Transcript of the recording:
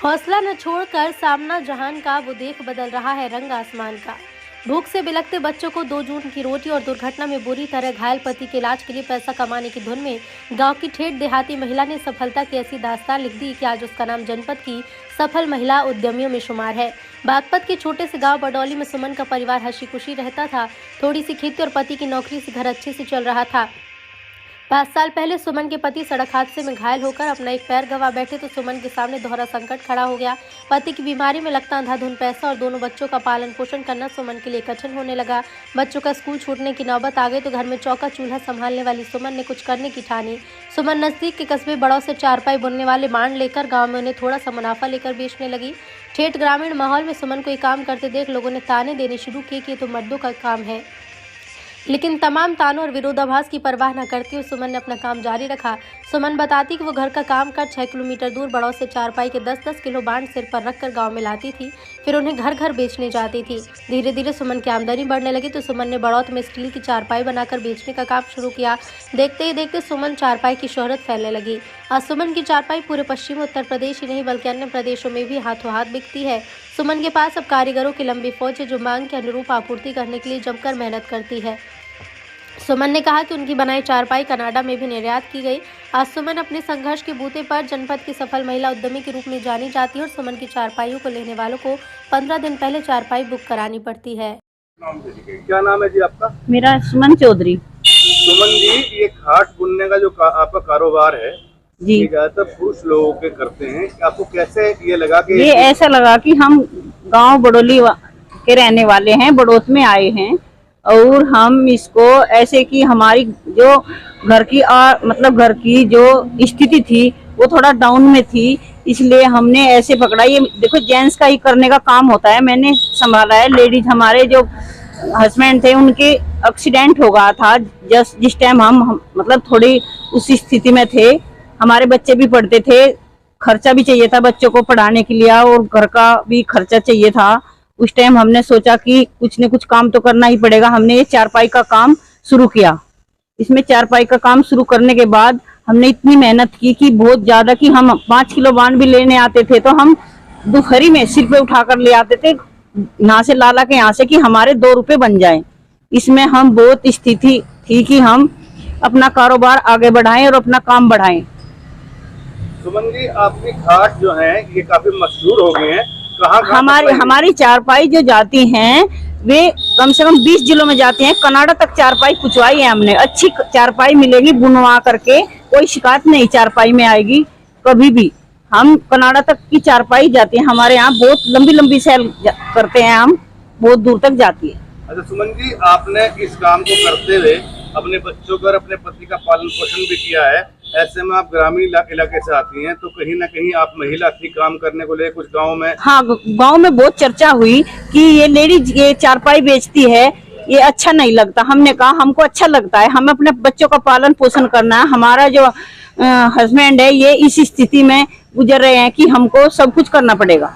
हौसला न छोड़कर सामना जहान का वो देख बदल रहा है रंग आसमान का। भूख से बिलखते बच्चों को 2 जून की रोटी और दुर्घटना में बुरी तरह घायल पति के इलाज के लिए पैसा कमाने की धुन में गांव की ठेठ देहाती महिला ने सफलता की ऐसी दास्तान लिख दी कि आज उसका नाम जनपद की सफल महिला उद्यमियों में शुमार है। बागपत के छोटे से गांव बडौली में सुमन का परिवार हंसी खुशी रहता था। थोड़ी सी खेती और पति की नौकरी से घर अच्छे से चल रहा था। 5 साल पहले सुमन के पति सड़क हादसे में घायल होकर अपना एक पैर गंवा बैठे तो सुमन के सामने दोहरा संकट खड़ा हो गया। पति की बीमारी में लगता अंधाधुन पैसा और दोनों बच्चों का पालन पोषण करना सुमन के लिए कठिन होने लगा। बच्चों का स्कूल छूटने की नौबत आ गई तो घर में चौका चूल्हा संभालने वाली सुमन ने कुछ करने की ठानी। सुमन नजदीक के कस्बे बड़ौ से चारपाई बुनने वाले बांड लेकर गाँव में उन्हें थोड़ा सा मुनाफा लेकर बेचने लगी। ठेठ ग्रामीण माहौल में सुमन को ये काम करते देख लोगों ने ताने देने शुरू किए कि ये तो मर्दों का काम है, लेकिन तमाम तानों और विरोधाभास की परवाह न करती हुए सुमन ने अपना काम जारी रखा। सुमन बताती कि वो घर का काम कर 6 किलोमीटर दूर बड़ौ से चारपाई के 10-10 किलो बांड सिर पर रखकर गांव में लाती थी, फिर उन्हें घर घर बेचने जाती थी। धीरे धीरे सुमन की आमदनी बढ़ने लगी तो सुमन ने बड़ौत में स्टील की चारपाई बनाकर बेचने का काम शुरू किया। देखते ही देखते सुमन चारपाई की शोहरत फैलने लगी। आज सुमन की चारपाई पूरे पश्चिमी उत्तर प्रदेश ही नहीं बल्कि अन्य प्रदेशों में भी हाथों हाथ बिकती है। सुमन के पास अब कारीगरों की लंबी फौज है जो मांग के अनुरूप आपूर्ति करने के लिए जमकर मेहनत करती है। सुमन ने कहा कि उनकी बनाई चारपाई कनाडा में भी निर्यात की गई। आज सुमन अपने संघर्ष के बूते पर जनपद की सफल महिला उद्यमी के रूप में जानी जाती है और सुमन की चारपाइयों को लेने वालों को 15 दिन पहले चारपाई बुक करानी पड़ती है। क्या नाम है जी आपका? मेरा सुमन चौधरी। सुमन जी, ये खाट बुनने का जो आपका कारोबार है जी, ज्यादातर पुरुष लोगों के करते हैं। आपको कैसे ये लगा कि ये ऐसा लगा कि हम गांव बडौली के रहने वाले हैं, बड़ौत में आए हैं और हम इसको ऐसे कि हमारी जो घर की मतलब घर की जो स्थिति थी वो थोड़ा डाउन में थी, इसलिए हमने ऐसे पकड़ा। ये देखो जेंट्स का ही करने का काम होता है, मैंने संभाला है। लेडीज हमारे जो हस्बैंड थे उनके एक्सीडेंट हो गया था जिस टाइम हम मतलब थोड़ी उस स्थिति में थे। हमारे बच्चे भी पढ़ते थे, खर्चा भी चाहिए था बच्चों को पढ़ाने के लिए और घर का भी खर्चा चाहिए था। उस टाइम हमने सोचा कि कुछ न कुछ काम तो करना ही पड़ेगा। हमने ये चारपाई का काम शुरू किया। इसमें चारपाई का काम शुरू करने के बाद हमने इतनी मेहनत की कि बहुत ज्यादा कि हम 5 किलो बांड भी लेने आते थे तो हम दोपहरी में सिर पे उठाकर ले आते थे यहाँ से लाला के यहाँ से कि हमारे 2 रुपए बन जाएं। इसमें हम बहुत स्थिति थी कि हम अपना कारोबार आगे बढ़ाएं और अपना काम बढ़ाएं। सुमन जी, आपकी खाट जो है ये काफी मशहूर हो गई है। हमारी चारपाई जो जाती हैं वे कम से कम 20 जिलों में जाती हैं। कनाडा तक चारपाई पुचवाई है हमने। अच्छी चारपाई मिलेगी बुनवा करके, कोई शिकायत नहीं चारपाई में आएगी कभी भी। हम कनाडा तक की चारपाई जाती है। हमारे यहाँ बहुत लंबी लंबी सेल करते हैं, हम बहुत दूर तक जाती है। अच्छा सुमन जी, आपने इस काम को करते हुए अपने बच्चों का, अपने पति का पालन पोषण भी किया है। ऐसे में आप ग्रामीण इलाके से आती हैं तो कहीं ना कहीं आप महिला थी काम करने को लेकर कुछ गाँव में। हाँ, गाँव में बहुत चर्चा हुई कि ये लेडीज ये चारपाई बेचती है, ये अच्छा नहीं लगता। हमने कहा हमको अच्छा लगता है, हमें अपने बच्चों का पालन पोषण करना है। हमारा जो हस्बैंड है ये इस स्थिति में गुजर रहे हैं कि हमको सब कुछ करना पड़ेगा।